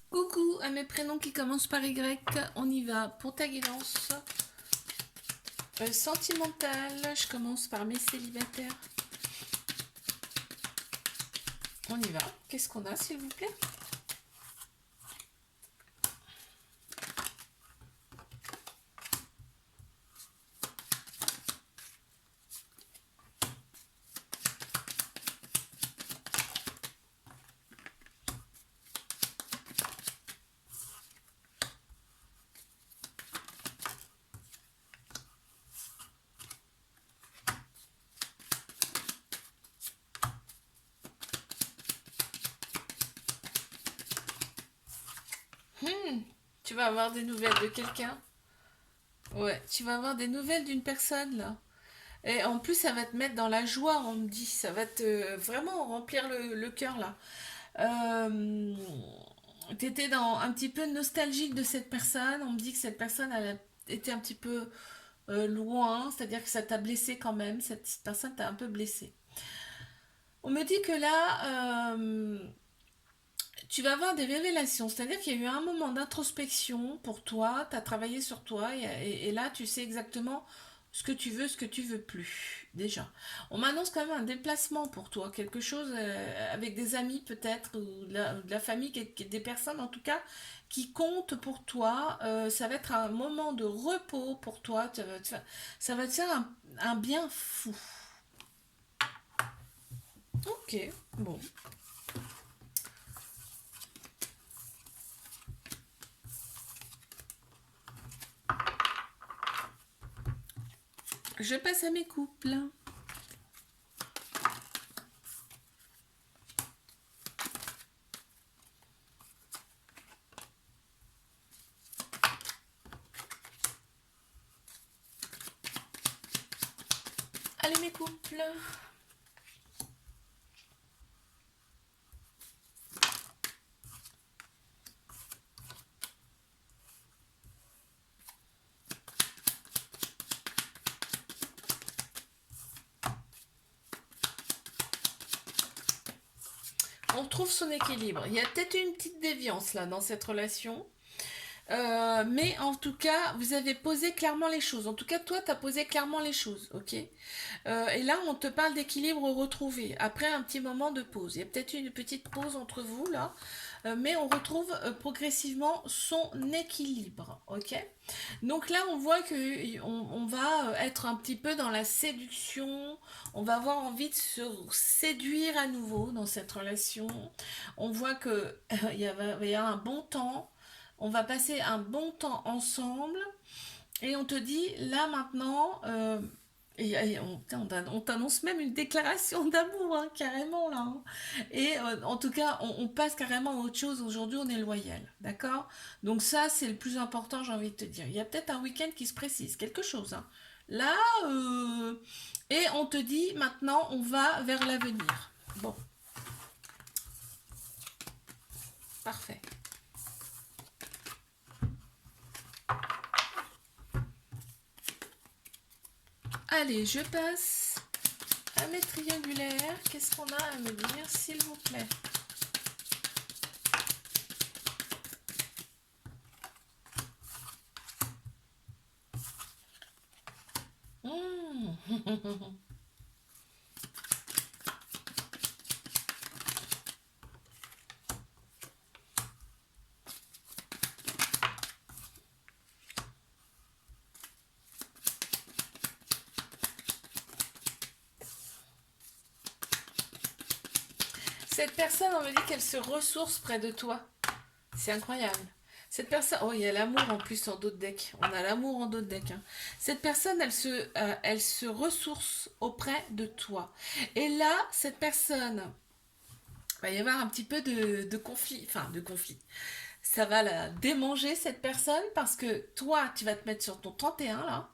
Coucou à mes prénoms qui commencent par Y, on y va pour ta guidance sentimentale. Je commence par mes célibataires. On y va. Qu'est-ce qu'on a, s'il vous plaît? Tu vas avoir des nouvelles de quelqu'un? Ouais, tu vas avoir des nouvelles d'une personne là. Et en plus, ça va te mettre dans la joie, on me dit. Ça va te vraiment remplir le cœur là. Euh, T'étais dans un petit peu nostalgique de cette personne. On me dit que cette personne elle a été un petit peu loin, c'est-à-dire que ça t'a blessé quand même. Cette personne t'a un peu blessé. On me dit que là, tu vas avoir des révélations, c'est-à-dire qu'il y a eu un moment d'introspection pour toi, tu as travaillé sur toi et là tu sais exactement ce que tu veux, ce que tu veux plus, déjà. On m'annonce quand même un déplacement pour toi, quelque chose avec des amis peut-être, ou de la famille, des personnes en tout cas qui comptent pour toi. Ça va être un moment de repos pour toi, ça va te faire un bien fou. Ok, bon. Je passe à mes couples. Allez mes couples. On trouve son équilibre. Il y a peut-être une petite déviance là dans cette relation. Mais en tout cas, vous avez posé clairement les choses. En tout cas, toi, tu as posé clairement les choses, ok. Et là, on te parle d'équilibre retrouvé, après un petit moment de pause. Il y a peut-être une petite pause entre vous, là, mais on retrouve progressivement son équilibre, ok. Donc là, on voit que on va être un petit peu dans la séduction, on va avoir envie de se séduire à nouveau dans cette relation. On voit que il y a un bon temps, on va passer un bon temps ensemble et on te dit là maintenant, on t'annonce même une déclaration d'amour, hein, carrément là, hein. Et en tout cas, on passe carrément à autre chose. Aujourd'hui, on est loyal, d'accord. Donc ça, c'est le plus important, j'ai envie de te dire. Il y a peut-être un week-end qui se précise, quelque chose, hein. Là, euh, et on te dit maintenant, on va vers l'avenir. Bon, parfait. Allez, je passe à mes triangulaires. Qu'est-ce qu'on a à me dire, s'il vous plaît? Mmh. Cette personne, on me dit qu'elle se ressource près de toi. C'est incroyable. Cette personne, oh, il y a l'amour en plus en dos de deck. On a l'amour en dos de deck, hein. Cette personne, elle se ressource auprès de toi. Et là, cette personne, il va y avoir un petit peu de conflit, enfin de conflit. Ça va la démanger cette personne parce que toi, tu vas te mettre sur ton 31 là.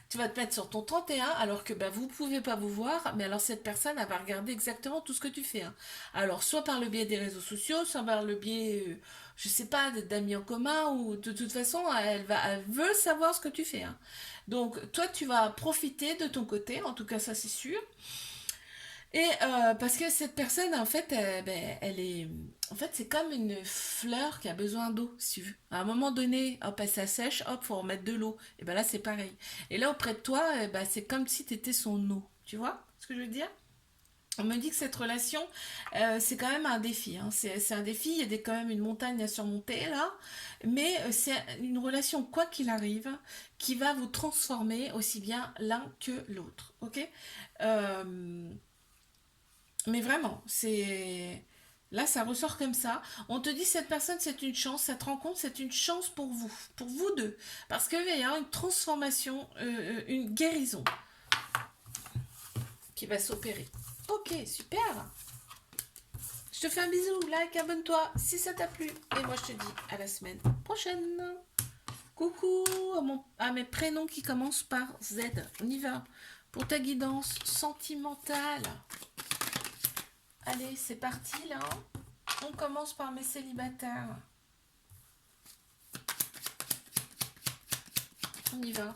Tu vas te mettre sur ton 31 alors que bah, vous pouvez pas vous voir, mais alors cette personne elle va regarder exactement tout ce que tu fais, hein. Alors soit par le biais des réseaux sociaux, soit par le biais, je sais pas, d'amis en commun, ou de toute façon elle veut savoir ce que tu fais, hein. Donc toi tu vas profiter de ton côté, en tout cas ça c'est sûr. Et parce que cette personne, en fait, ben, En fait, c'est comme une fleur qui a besoin d'eau, si tu veux. À un moment donné, hop, elle s'assèche, hop, faut remettre de l'eau. Et ben là, c'est pareil. Et là, auprès de toi, eh ben, c'est comme si tu étais son eau. Tu vois ce que je veux dire? On me dit que cette relation, c'est quand même un défi, hein. C'est un défi, il y a quand même une montagne à surmonter là, mais c'est une relation, quoi qu'il arrive, qui va vous transformer aussi bien l'un que l'autre. Ok. Euh, mais vraiment, c'est... Là, ça ressort comme ça. On te dit, cette personne, c'est une chance, cette rencontre, c'est une chance pour vous deux. Parce qu'il va y avoir une transformation, une guérison qui va s'opérer. Ok, super. Je te fais un bisou, like, abonne-toi si ça t'a plu. Et moi, je te dis à la semaine prochaine. Coucou à mes prénoms qui commencent par Z. On y va. Pour ta guidance sentimentale. Allez, c'est parti là. On commence par mes célibataires. On y va.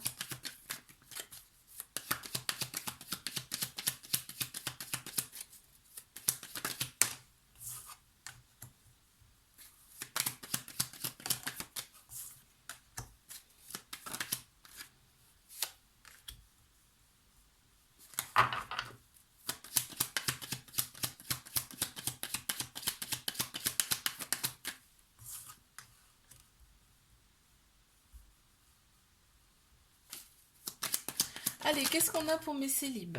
Allez, qu'est-ce qu'on a pour mes célibes?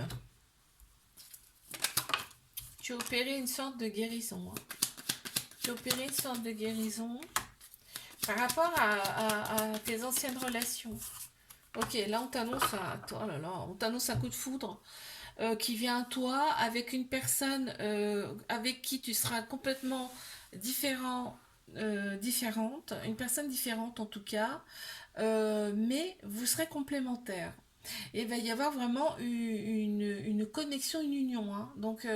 Tu as opéré une sorte de guérison. Hein. Tu as opéré une sorte de guérison par rapport à tes anciennes relations. Ok, là on t'annonce oh là là, on t'annonce un coup de foudre qui vient à toi avec une personne avec qui tu seras complètement différent, différente, une personne différente en tout cas, mais vous serez complémentaires. Et il va y avoir vraiment une connexion, une union. Hein. Donc,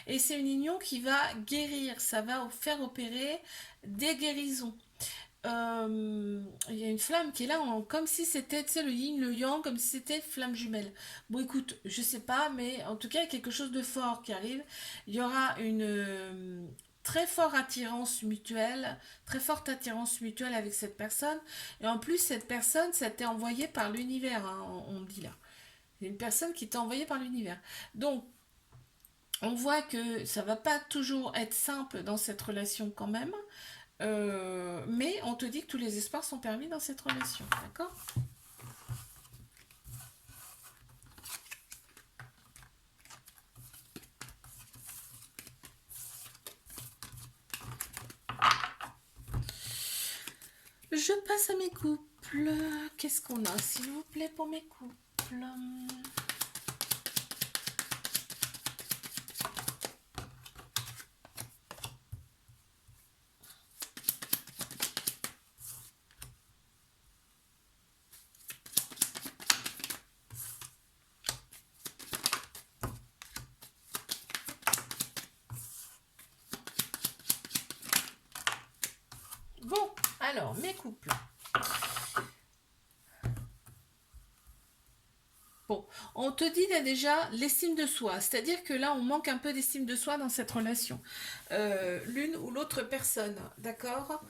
et c'est une union qui va guérir, ça va faire opérer des guérisons. Il y a une flamme qui est là, comme si c'était, tu sais, le yin, le yang, comme si c'était flamme jumelle. Bon, écoute, je sais pas, mais en tout cas, il y a quelque chose de fort qui arrive. Il y aura une très forte attirance mutuelle, très forte attirance mutuelle avec cette personne. Et en plus, cette personne, ça t'est envoyé par l'univers, hein, on me dit là. C'est une personne qui t'a envoyé par l'univers. Donc, on voit que ça va pas toujours être simple dans cette relation quand même. Mais on te dit que tous les espoirs sont permis dans cette relation, d'accord? Je passe à mes couples. Qu'est-ce qu'on a, s'il vous plaît, pour mes couples? Bon, alors, mes couples. Bon, on te dit là déjà l'estime de soi, c'est-à-dire que là on manque un peu d'estime de soi dans cette relation, l'une ou l'autre personne, d'accord.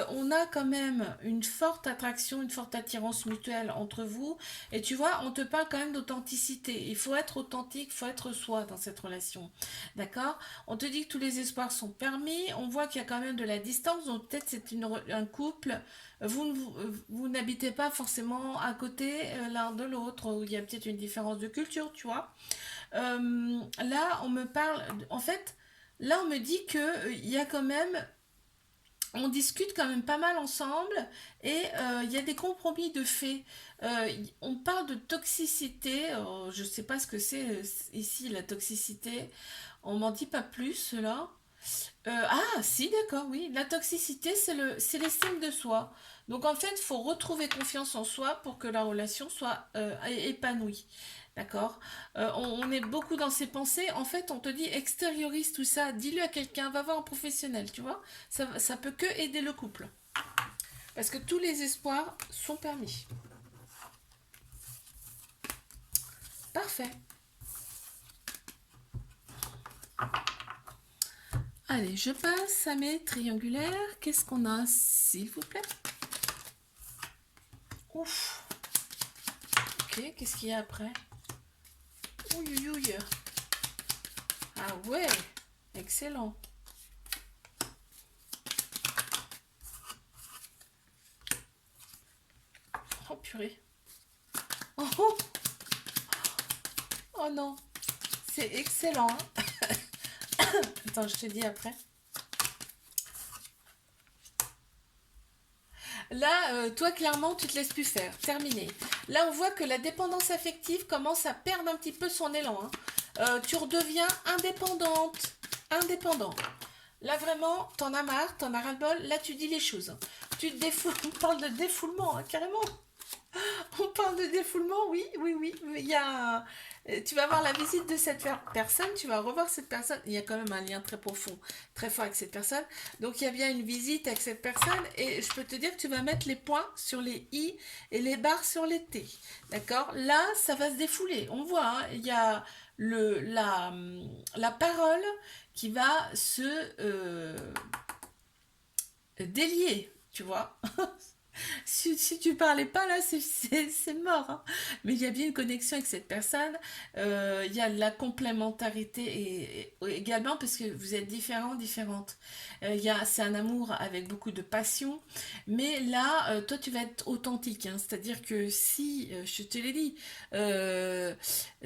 On a quand même une forte attraction, une forte attirance mutuelle entre vous, et tu vois, on te parle quand même d'authenticité. Il faut être authentique, il faut être soi dans cette relation, d'accord. On te dit que tous les espoirs sont permis, on voit qu'il y a quand même de la distance, donc peut-être c'est un couple vous n'habitez pas forcément à côté l'un de l'autre, où il y a peut-être une différence de culture, tu vois. Là, on me parle, en fait, là, on me dit que il y a quand même, on discute quand même pas mal ensemble et il y a des compromis de fait. On parle de toxicité, je sais pas ce que c'est ici la toxicité, on m'en dit pas plus là. Ah, si, d'accord, oui. La toxicité, c'est l'estime de soi. Donc, en fait, il faut retrouver confiance en soi pour que la relation soit épanouie. D'accord. On est beaucoup dans ses pensées. En fait, on te dit extériorise tout ça, dis-le à quelqu'un, va voir un professionnel, tu vois. Ça peut que aider le couple. Parce que tous les espoirs sont permis. Parfait. Allez, je passe à mes triangulaires. Qu'est-ce qu'on a, s'il vous plaît? Ouf. Ok, qu'est-ce qu'il y a après? Ouïe, ouïe. Ah ouais, excellent. Oh purée. Oh, oh, oh non, c'est excellent. Hein. Attends, je te dis après. Là, toi, clairement, tu te laisses plus faire. Terminé. Là, on voit que la dépendance affective commence à perdre un petit peu son élan. Hein. Tu redeviens indépendante. Indépendant. Là, vraiment, t'en as marre, t'en as ras-le-bol. Là, tu dis les choses. Tu te défoules. On parle de défoulement, hein, carrément. On parle de défoulement, oui, oui, oui. Il y a, tu vas avoir la visite de cette personne, tu vas revoir cette personne. Il y a quand même un lien très profond, très fort avec cette personne. Donc il y a bien une visite avec cette personne et je peux te dire que tu vas mettre les points sur les i et les barres sur les t. D'accord? Là, ça va se défouler. On voit, hein, il y a la parole qui va se délier, tu vois. Si tu parlais pas là, c'est mort. Hein. Mais il y a bien une connexion avec cette personne. Il y a de la complémentarité et également parce que vous êtes différents, différentes. C'est un amour avec beaucoup de passion. Mais là, toi, tu vas être authentique. Hein. C'est-à-dire que si, je te l'ai dit,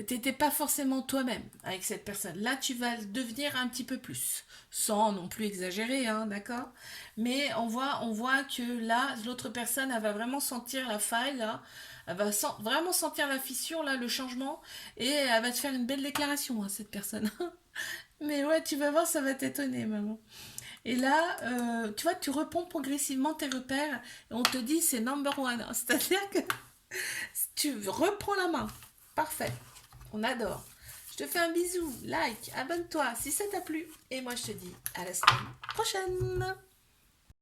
t'étais pas forcément toi-même avec cette personne. Là, tu vas le devenir un petit peu plus. Sans non plus exagérer, hein, d'accord? Mais on voit que là, l'autre personne, elle va vraiment sentir la faille, là. Elle va vraiment sentir la fissure, là, le changement. Et elle va te faire une belle déclaration, hein, cette personne. Mais ouais, tu vas voir, ça va t'étonner, maman. Et là, tu vois, tu reprends progressivement tes repères. Et on te dit, c'est number one. C'est-à-dire que tu reprends la main. Parfait. On adore. Je te fais un bisou, like, abonne-toi si ça t'a plu. Et moi, je te dis à la semaine prochaine.